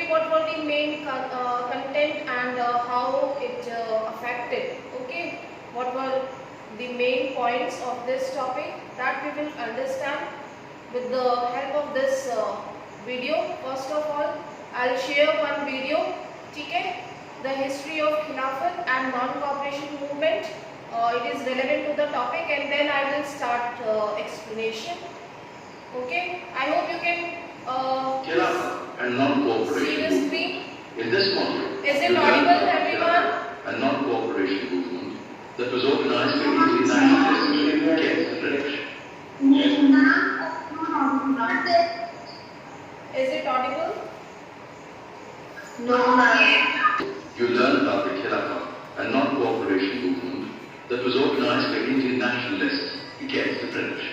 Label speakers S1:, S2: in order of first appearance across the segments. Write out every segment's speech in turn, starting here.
S1: see what were the main content and how it affected. Okay, what were the main points of this topic, that we will understand with the help of this video. First of all, I'll share one video. Okay, the history of Khilafat and non-cooperation movement. It is relevant to the topic, and then I will start explanation. Okay, I hope you can
S2: Khilafat and non-cooperation
S1: see the screen.
S2: In this module,
S1: Is it audible, everyone?
S2: A non-cooperation movement that was organized by Indian nationalists against the British.
S1: Is it audible?
S3: No, ma'am.
S2: You learn about the Khilafat and non-cooperation movement that was organized by Indian nationalists against the British.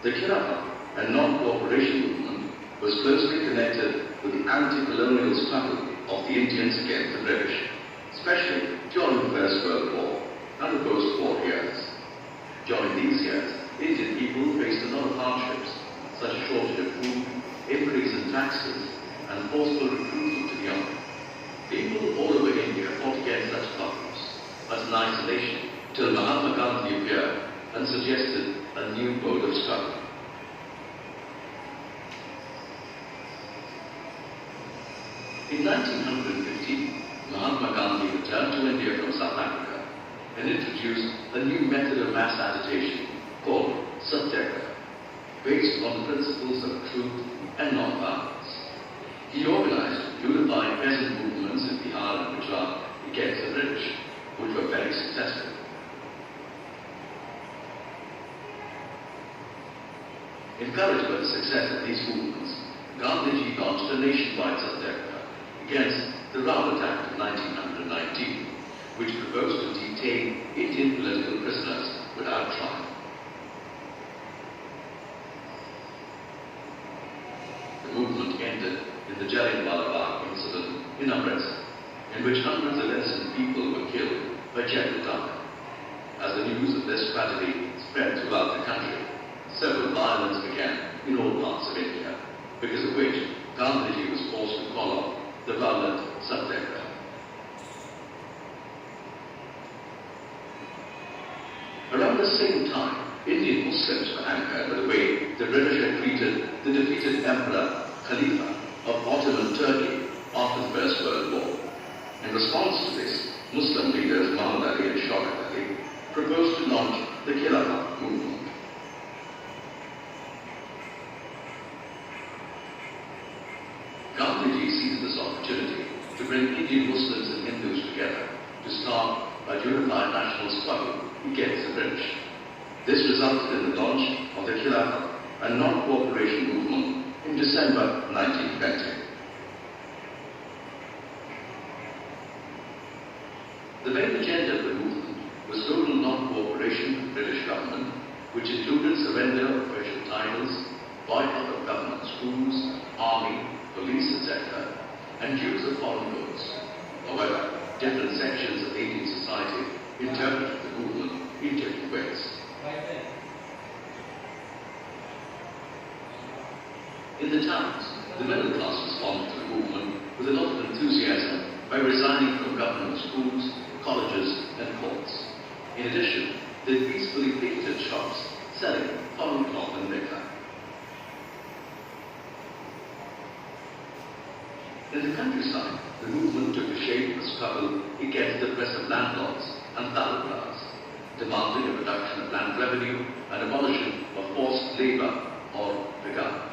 S2: The Khilafat and non-cooperation movement was closely connected with the anti-colonial struggle of the Indians against the British, especially during the First World War and the post-war years. During these years, Indian people faced a lot of hardships, such as shortage of food, increase in taxes, and forceful recruitment to the army. People all over India fought against such problems, but in isolation, till Mahatma Gandhi appeared and suggested a new mode of struggle. In 1915, Mahatma Gandhi returned to India from South Africa and introduced a new method of mass agitation called Satyagraha, based on the principles of truth and non-violence. He organized unified peasant movements in Bihar and Gujarat against the British, which were very successful. Encouraged by the success of these movements, Gandhiji launched a nationwide Satyagraha against the Rawat Act of 1919, which proposed to detain Indian political prisoners without trial. The movement ended in the Jallianwala Bagh incident in Amritsar, in which hundreds of innocent people were killed by General Dyer. As the news of this tragedy spread throughout the country, several violence began in all parts of India, because of which Gandhiji was forced to call off the violent Satyagraha. Around the same time, Indian Muslims were angered by the way the British had treated the defeated Emperor Khalifa of Ottoman Turkey after the First World War. In response to this, Muslim leaders Muhammad Ali and Shaukat Ali proposed to launch the Khilafat movement. Gandhiji seized this opportunity to bring Indian Muslims and Hindus together to start a unified national struggle against the British. This resulted in the launch of the Khilafat and non-cooperation movement in December 1920. The main agenda of the movement was total non-cooperation with the British government, which included surrender of official titles, boycott of government schools, army, police, etc., and use of foreign goods. However, different sections of Indian society interpreted the movement in different ways. In the towns, the middle class responded to the movement with a lot of enthusiasm by resigning from government schools, colleges, and courts. In addition, they peacefully visited shops selling foreign cloth and liquor. In the countryside, the movement took the shape of a struggle against the oppressive landlords and talukdars, demanding a reduction of land revenue and abolition of forced labor or begar.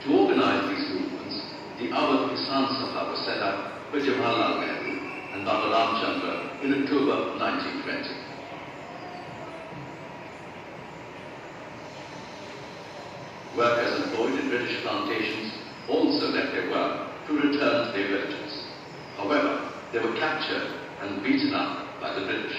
S2: To organize these movements, the Awadh Kisan Sabha was set up by Jawaharlal Nehru and Baba Ramchandra in October 1920. Workers employed in British plantations also left their work to return to their villages. However, they were captured and beaten up by the British.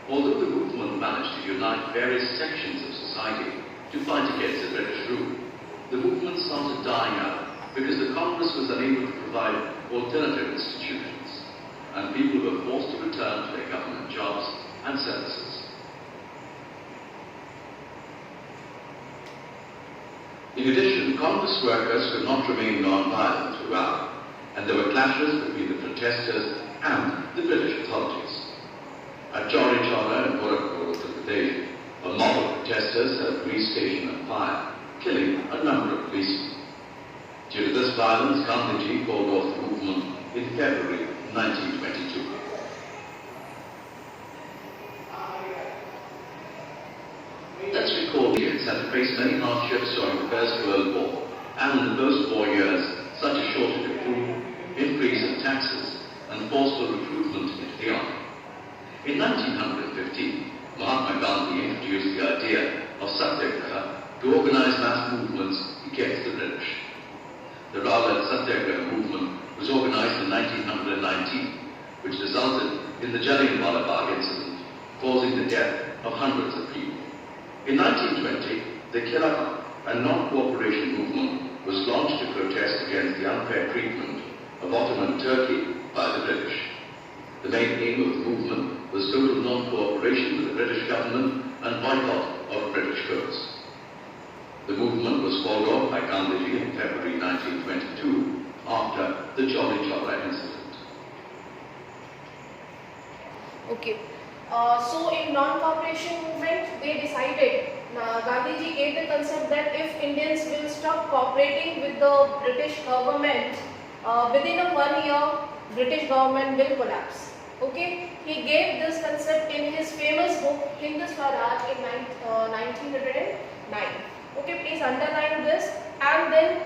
S2: Although the movement managed to unite various sections of society to fight against the British rule, the movement started dying out because the Congress was unable to provide alternative institutions, and people were forced to return to their government jobs and services. In addition, Congress workers could not remain non-violent throughout, and there were clashes between the protesters and the British authorities. At Chauri Chaura and Gorakhpur, Uttar Pradesh, a mob of protesters set a police station on fire, killing a number of policemen. Due to this violence, Gandhiji called off the movement in February 1922. Let's recall Indians had to face many hardships during the First World War and in the post-war years, such as shortage of food, increase in taxes, and forceful recruitment into the army. In 1915, Mahatma Gandhi introduced the idea of Satyagraha to organize mass movements against the British. The Rowlatt Satyagraha movement was organized in 1919, which resulted in the Jallianwala Bagh incident, causing the death of hundreds of people. In 1920, the Khilafat, a non-cooperation movement, was launched to protest against the unfair treatment of Ottoman Turkey by the British. The main aim of the movement was total non-cooperation with the British government and boycott of British goods. The movement was called off by Gandhiji in February 1922 after the Chauri Chaura incident.
S1: Okay. So in non-cooperation movement, they decided, Gandhiji gave the concept that if Indians will stop cooperating with the British government, within a 1 year, British government will collapse. Okay, he gave this concept in his famous book Hindu Swaraj in 1909. Okay, please underline this. And then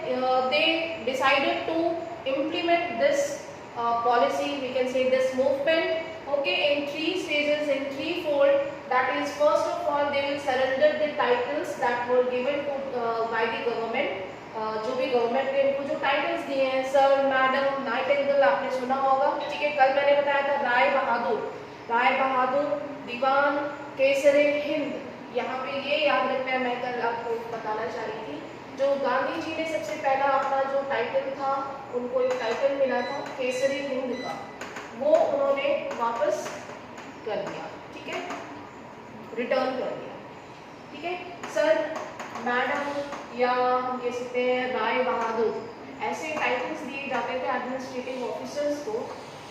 S1: they decided to implement this policy, we can say this movement, okay, in 3 stages, in 3-fold. That is, first of all, they will surrender the titles that were given to by the government. जो भी government ने इनको जो titles दिए हैं, sir, madam, Nightingale, आपने सुना होगा, ठीक है। कल मैंने बताया था राय बहादुर, दीवान, केसरे हिंद। यहाँ पे ये याद रखना, मैं कल आपको बताना चाह रही थी, जो गांधी जी ने सबसे पहला अपना जो टाइटल था, उनको एक टाइटल मिला था केसरी हिंद का, वो उन्होंने वापस कर दिया, ठीक है, रिटर्न कर दिया, ठीक है। सर, मैडम, या हम कह सकते हैं राय बहादुर, ऐसे टाइटल्स दिए जाते थे एडमिनिस्ट्रेटिव ऑफिसर्स को,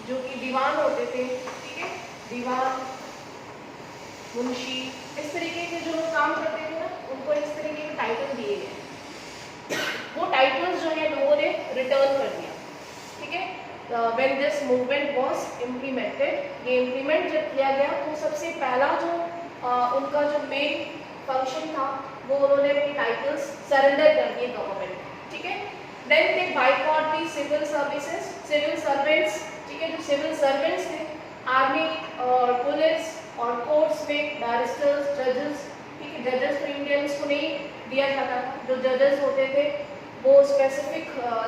S1: जो कि दीवान होते थे, ठीक है, दीवान, मुंशी, इस तरीके के जो लोग काम करते थे ना, उनको इस तरीके के टाइटल दिए गए। वो टाइटल्स जो है लोगों ने रिटर्न कर दिया, ठीक है। When this movement was implemented, ये इम्प्लीमेंट जब किया गया तो सबसे पहला जो उनका जो मेन फंक्शन था, वो उन्होंने अपनी टाइटल्स सरेंडर कर दिए गवर्नमेंट, ठीक है। Then they boycott the civil services, civil servants, ठीक है, जो सिविल सर्वेंट्स थे, आर्मी और पुलिस और कोर्ट्स में बैरिस्टर्स, जजेस, ठीक है, जजेस तो इंडियंस को नहीं दिया जाता था, जो जजेस होते थे वो स्पेसिफिक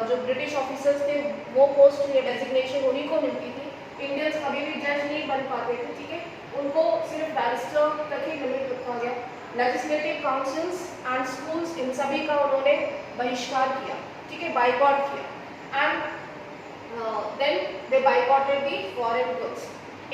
S1: जो ब्रिटिश ऑफिसर्स थे, वो पोस्ट या डेजिग्नेशन उन्हीं को मिलती थी। इंडियंस कभी भी जज नहीं बन पाते थे, ठीक है, उनको सिर्फ बैरिस्टर तक ही लिमिट रखा गया। लेजिस्लेटिव काउंसिल्स एंड स्कूल्स, इन सभी का उन्होंने बहिष्कार किया, ठीक है, बाइकॉट किया। And then they boycotted the foreign goods.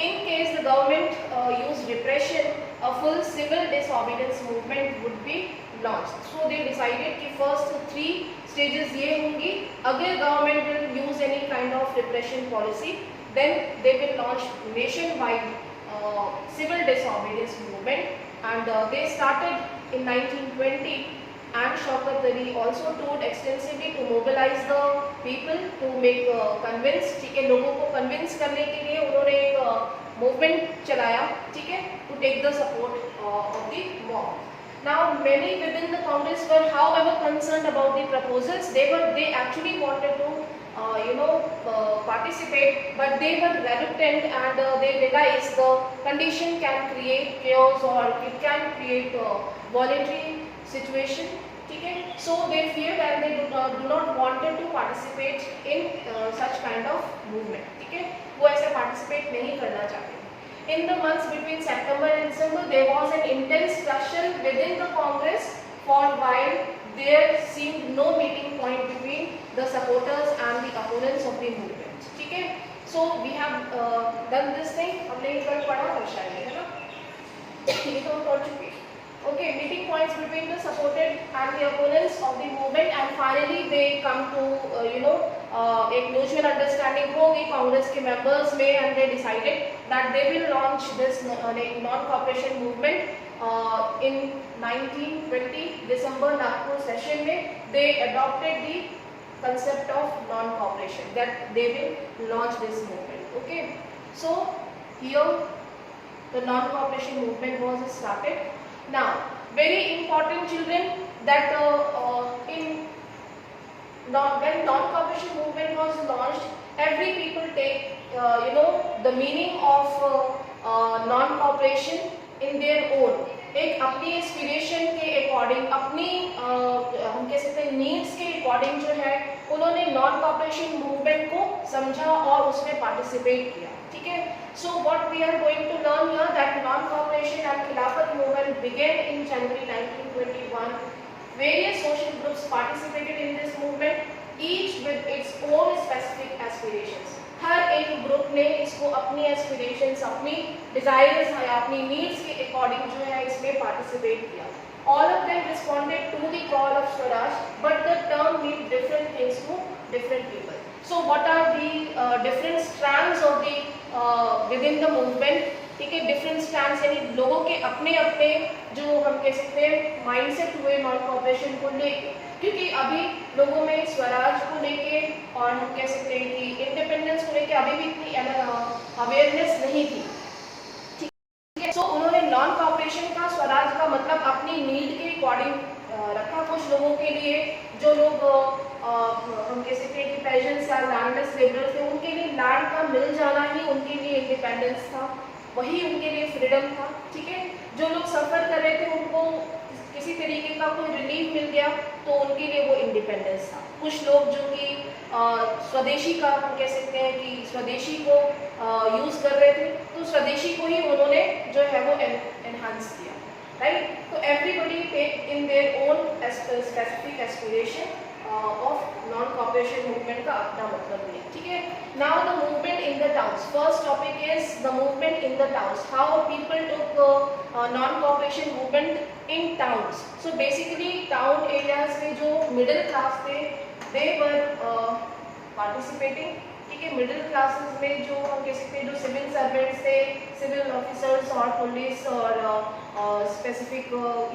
S1: In case the government used repression, a full civil disobedience movement would be launched. So they decided कि first 3 stages ये होंगी, अगर government will use any kind of repression policy, then they will launch nationwide civil disobedience movement, and they started in 1920. And Shaukat Ali also toured extensively to mobilize the people to make convince, ठीक है, लोगों को convince करने के लिए उन्होंने एक movement चलाया, ठीक है, to take the support of the mob. Now many within the Congress were, however, concerned about the proposals. They actually wanted to participate, but they were reluctant, and they realized the condition can create chaos or it can create voluntary situation, ठीक है। So they feared and they do not wanted to participate in such kind of movement, ठीक है, वो ऐसे participate नहीं करना चाहते। In the months between September and December, there was an intense discussion within the Congress for while there seemed no meeting point between the supporters and the opponents of the movement, ठीक है। So we have done this thing, हमने कल पढ़ा था शायद, है ना, ये तो हम पढ़ चुके हैं। Okay, meeting points between the supported and the opponents of the movement, and finally they come to एक mutual understanding होगी कांग्रेस के members में, and they decided that they will launch this non-cooperation movement in 1920 December Nagpur session में they adopted the concept of non-cooperation, that they will launch this movement. Okay, so here the non-cooperation movement was started. Now, very important children, that when non-cooperation movement was launched, every people take the meaning of non-cooperation in their own. एक अपनी aspiration के according, अपनी हम कह सकते हैं needs के according जो है उन्होंने नॉन कॉपरेशन मूवमेंट को समझा और उसमें पार्टिसिपेट किया. ठीक है. So what we are going to learn here, that non-cooperation and Khilafat movement began in January 1921. Various social groups participated in this movement, each with its own specific aspirations. हर एक group ने इसको अपनी aspirations, अपनी desires या अपनी needs के according जो है इसमें पार्टिसिपेट किया. All of them responded to the call of Swaraj, but the term meant different things to different people. So what are the different strands of the within the movement? ठीक है, different stands, यानी लोगों के अपने अपने जो हम कह सकते हैं माइंडसेट हुए नॉन कॉपरेशन को लेके, क्योंकि अभी लोगों में स्वराज को लेके और हम कह सकते हैं कि इंडिपेंडेंस को लेके अभी भी इतनी अवेयरनेस नहीं थी. ठीक है, सो उन्होंने नॉन कॉपरेशन का, स्वराज का मतलब अपनी नीड के अकॉर्डिंग रखा. कुछ लोगों के लिए, जो लोग हम कह सकते हैं कि पेजेंट्स या लैंडलेस लेबरर्स थे, उनके लिए लैंड का मिल जाना ही उनके लिए इंडिपेंडेंस था, वही उनके लिए फ्रीडम था. ठीक है, जो लोग सफ़र कर रहे थे उनको किसी तरीके का कोई रिलीफ मिल गया तो उनके लिए वो इंडिपेंडेंस था. कुछ लोग जो कि स्वदेशी का हम कह सकते हैं कि स्वदेशी को यूज़ कर रहे थे, तो स्वदेशी को ही उन्होंने जो है वो एनहांस किया. राइट. तो everybody take in their own specific aspiration of non cooperation movement का अपना मतलब है. ठीक है. Now the movement in the towns. First topic is the movement in the towns. How people took non cooperation movement in towns. So basically town areas में जो middle class थे, दे वर participating. ठीक है. मिडिल क्लासेस में जो हम कह सकते हैं जो सिविल सर्वेंट्स थे, सिविल ऑफिसर्स और पुलिस और स्पेसिफिक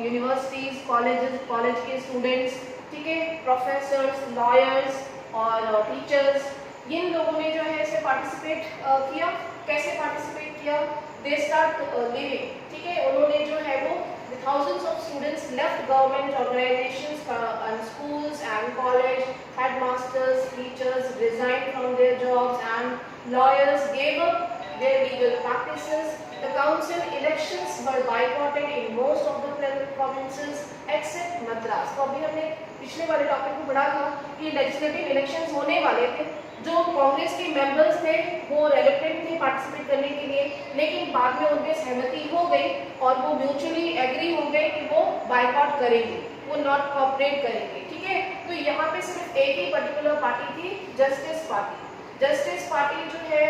S1: यूनिवर्सिटीज, कॉलेज के स्टूडेंट्स, ठीक है, प्रोफेसर्स, लॉयर्स और टीचर्स, इन लोगों ने जो है इसे पार्टिसिपेट किया. कैसे पार्टिसिपेट किया? They start living. ठीक है. उन्होंने जो है वो thousands of students left government organizations and schools and college, headmasters, teachers resigned from their jobs, and lawyers gave up their legal practices. The council elections were boycotted in most of the provinces except Madras. तो अभी हमने पिछले वाले topic को पढ़ा था कि legislative elections होने वाले थे. जो कांग्रेस के मेंबर्स थे वो रेलुक्टेंट थे पार्टिसिपेट करने के लिए, लेकिन बाद में उनकी सहमति हो गई और वो म्यूचुअली एग्री हो गए कि वो बायकॉट करेंगे, वो नॉट कोऑपरेट करेंगे. ठीक है. तो यहाँ पे सिर्फ एक ही पर्टिकुलर पार्टी थी, जस्टिस पार्टी. जस्टिस पार्टी जो है,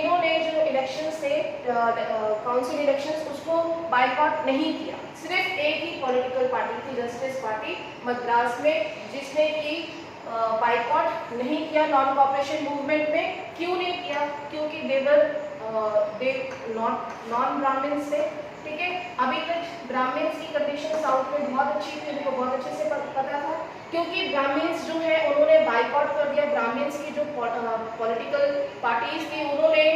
S1: इन्होंने जो इलेक्शंस थे, काउंसिल इलेक्शंस, उसको बायकॉट नहीं किया. सिर्फ एक ही पॉलिटिकल पार्टी थी, जस्टिस पार्टी मद्रास में, जिसने कि बायकॉट नहीं किया नॉन कॉपरेशन मूवमेंट में. क्यों नहीं किया? क्योंकि दे नॉन ब्राह्मण्स थे. ठीक है. अभी तक ब्राह्मण्स की कंडीशन साउथ में बहुत अच्छी थी, उनको बहुत अच्छे से पता था, क्योंकि ब्राह्मण्स जो है उन्होंने बायकॉट कर दिया. ब्राह्मण्स की जो पॉलिटिकल पार्टीज थी उन्होंने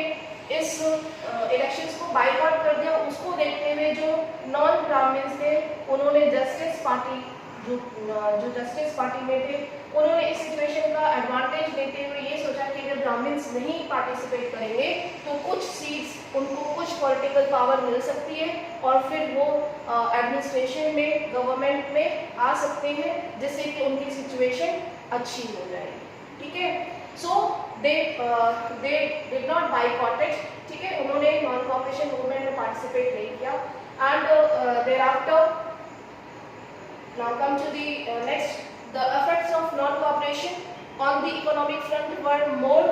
S1: इस इलेक्शंस को बायकॉट कर दिया. उसको देखते हुए जो नॉन ब्राह्मण्स थे उन्होंने जस्टिस पार्टी, जो जस्टिस पार्टी में थे, उन्होंने इस सिचुएशन का एडवांटेज लेते हुए ये सोचा कि अगर ब्राह्मण्स नहीं पार्टिसिपेट करेंगे तो कुछ सीट्स, उनको कुछ पॉलिटिकल पावर मिल सकती है और फिर वो एडमिनिस्ट्रेशन में, गवर्नमेंट में आ सकते हैं, जिससे कि उनकी सिचुएशन अच्छी हो जाएगी. ठीक है. So they did not boycott it. ठीक है. उन्होंने नॉन कॉपरेशन मूवमेंट में पार्टिसिपेट नहीं किया. And thereafter now come to the next. The effects of non-cooperation on the economic front were more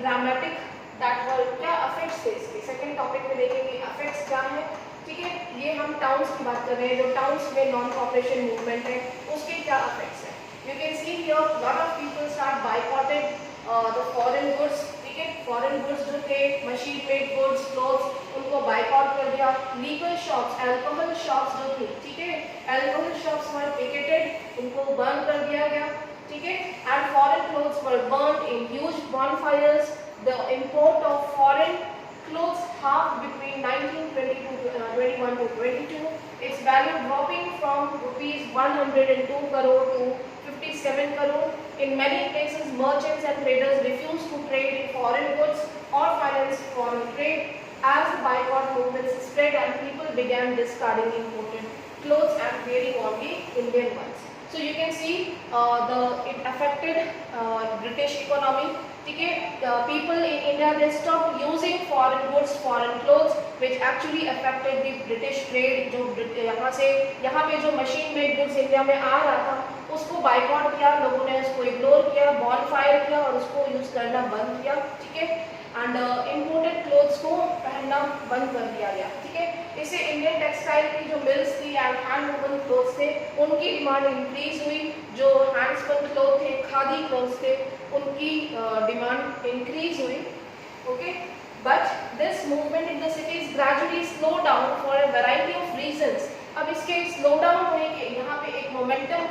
S1: dramatic. That were क्या effects थे इसके? Second topic में देखेंगे effects क्या है. ठीक है, ये हम टाउन्स की बात कर रहे हैं, जो टाउन्स में नॉन कॉपरेशन मूवमेंट है उसके क्या इफेक्ट्स हैं। You can see here lot of people start बायकॉटेड the foreign goods, ठीक है, फॉरेन गुड्स जो थे मशीन मेड गुड्स, क्लोथ्स, उनको बायकॉट कर दिया। लीगल शॉप्स, अल्कोहल शॉप्स जो थी, ठीक है, अल्कोहल शॉप्स वर पिकेटेड, उनको बर्न कर दिया गया, ठीक है, and foreign clothes were burn in huge bonfires. The import of foreign clothes halved between 1921 to 22, its value dropping from rupees 102 crore to 57 crore. In many places, merchants and traders refused to trade in foreign goods or finance foreign trade. As the boycott movements spread and people began discarding imported clothes and wearing only Indian ones. So you can see it affected British economy. ठीक है, people in India they stopped using foreign goods, foreign clothes, which actually affected the British trade. जो यहाँ पे जो machine made goods India में आ रहा था उसको बाइकआउट किया लोगों ने, उसको इग्नोर किया, बॉनफायर किया और उसको यूज करना बंद किया, ठीक है, एंड इम्पोर्टेड क्लोथ्स को पहनना बंद कर दिया गया, ठीक है। इससे इंडियन टेक्सटाइल की जो मिल्स थी एंड हैंड वूवन क्लोथ्स थे उनकी डिमांड इंक्रीज हुई। जो हैंड स्पन क्लोथ थे, खादी क्लोथ्स थे, उनकी डिमांड इंक्रीज हुई, okay. But this movement in the cities gradually slow down for a variety of reasons. अब इसके स्लो डाउन होने के यहाँ पे एक मोमेंटम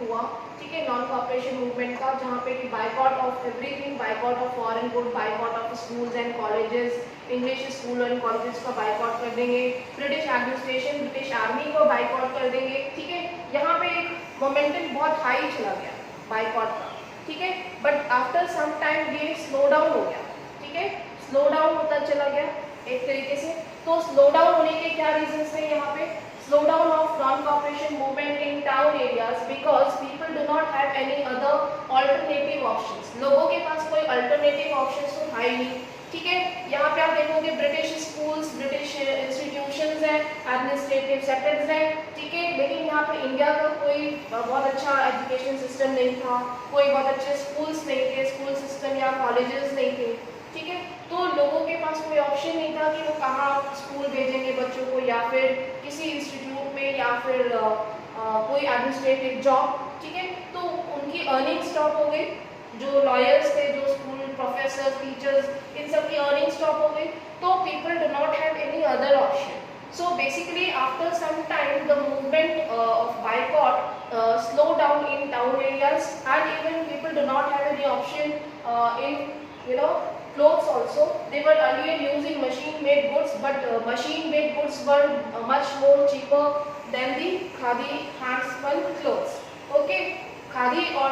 S1: हुआ, ठीक है, नॉन कॉपरेशन मूवमेंट का, जहाँ पे कि boycott of everything, boycott of foreign good, boycott of schools and colleges, English school and colleges का बाइकआउट कर देंगे, ब्रिटिश एडमिनिस्ट्रेशन, ब्रिटिश आर्मी को बाइकआउट कर देंगे, ठीक है। यहाँ पे एक मोमेंटम बहुत हाई चला गया बाइकआउट का, ठीक है, बट आफ्टर सम टाइम ये स्लो डाउन हो गया, ठीक है, स्लो डाउन होता चला गया एक तरीके से। तो स्लो डाउन होने के क्या रीजंस हैं यहाँ पे? Slow down of non-cooperation movement in town areas because people do not have any other alternative options. लोगों के पास कोई alternative options तो है ही नहीं, ठीक है। यहाँ पे आप देखोगे ब्रिटिश स्कूल्स, ब्रिटिश इंस्टीट्यूशंस हैं, एडमिनिस्ट्रेटिव सेक्टर्स हैं, ठीक है, लेकिन यहाँ पे इंडिया का कोई बहुत अच्छा एजुकेशन सिस्टम नहीं था, कोई बहुत अच्छे स्कूल्स नहीं थे, स्कूल सिस्टम या कॉलेजेस नहीं थे, ठीक है। तो लोगों के पास कोई ऑप्शन नहीं था कि वो कहाँ स्कूल भेजेंगे बच्चों को, या फिर किसी इंस्टीट्यूट में, या फिर कोई एडमिनिस्ट्रेटिव जॉब, ठीक है। तो उनकी अर्निंग स्टॉप हो गई, जो लॉयर्स थे, जो स्कूल प्रोफेसर, टीचर्स, इन सब की अर्निंग स्टॉप हो गई, तो people do not have any other option. So basically after some time the movement of boycott slow down in town areas, and even people do not have any option in clothes also. They were earlier using machine made goods, but machine made goods were much more cheaper than the khadi hand spun clothes, okay। Khadi और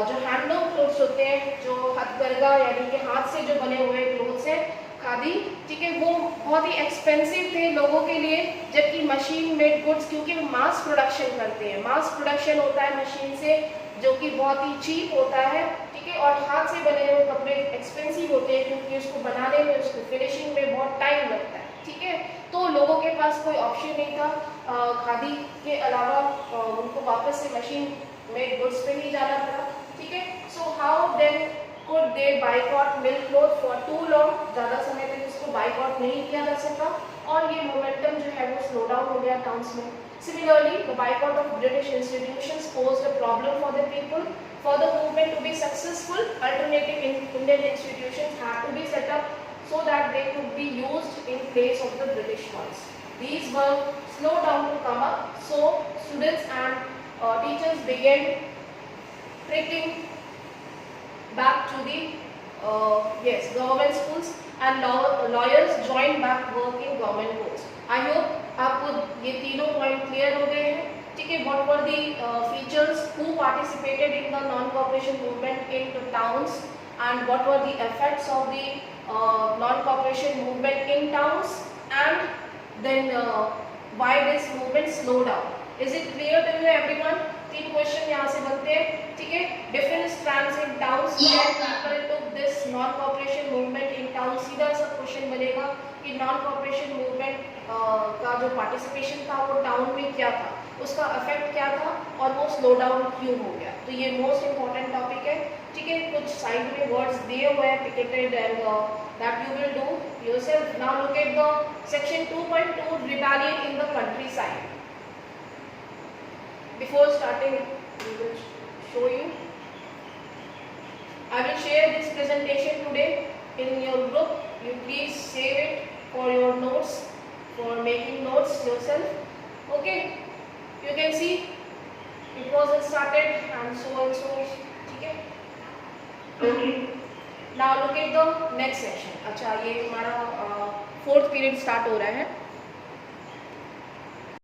S1: जो handloom clothes होते हैं, जो हथकरघा यानी कि हाथ से जो बने हुए क्लोथ्स हैं खादी, ठीक है, वो बहुत ही एक्सपेंसिव थे लोगों के लिए, जबकि मशीन मेड गुड्स क्योंकि वो मास प्रोडक्शन करते हैं, मास प्रोडक्शन होता है मशीन से जो कि बहुत ही चीप होता है, ठीक है, और हाथ से बने हुए कपड़े एक्सपेंसिव होते हैं क्योंकि उसको बनाने में, उसको फिनिशिंग में बहुत टाइम लगता है, ठीक है। तो लोगों के पास कोई ऑप्शन नहीं था खादी के अलावा, उनको वापस से मशीन मेड गुड्स पे ही जाना पड़ा, ठीक है। So how then could they boycott milk cloth for too long? ज़्यादा समय तक इसको बाइकआउट नहीं किया जा सका और ये मोमेंटम जो है वो स्लो डाउन हो गया टाउन्स में। Similarly, the boycott of British institutions posed a problem for the people. For the movement to be successful, alternative Indian institutions had to be set up so that they could be used in place of the British ones. These were slow down to come up, so students and teachers began trekking back to the government schools, and lawyers joined back work in government courts. I hope आपको ये तीनों point clear हो गए हैं, ठीक है। What were the features, who participated in the non-cooperation movement in the towns, and what were the effects of the non-cooperation movement in towns, and then why this movement slowed down. Is it clear to you everyone? 3 question यहाँ से बनते हैं, ठीक है। Different strands in towns, people took this non cooperation movement in town. सीधा सा question बनेगा कि नॉन कॉपरेशन मूवमेंट का जो पार्टिसिपेशन था वो टाउन में क्या था, उसका इफेक्ट क्या था, और वो स्लो डाउन क्यों हो गया। तो ये मोस्ट इंपॉर्टेंट टॉपिक है, ठीक है। कुछ साइड में वर्ड्स दिए हुए हैं picketed, and that you will do yourself. Now look at at the section 2.2 rebellion in the countryside. Before starting, we will show you. I will share this presentation today in your group. You please save it for your notes, for making notes yourself. Okay, you can see it was started and so. Okay.
S3: Okay.
S1: Now look at the next section. अच्छा, ये हमारा 4th period start हो रहा है.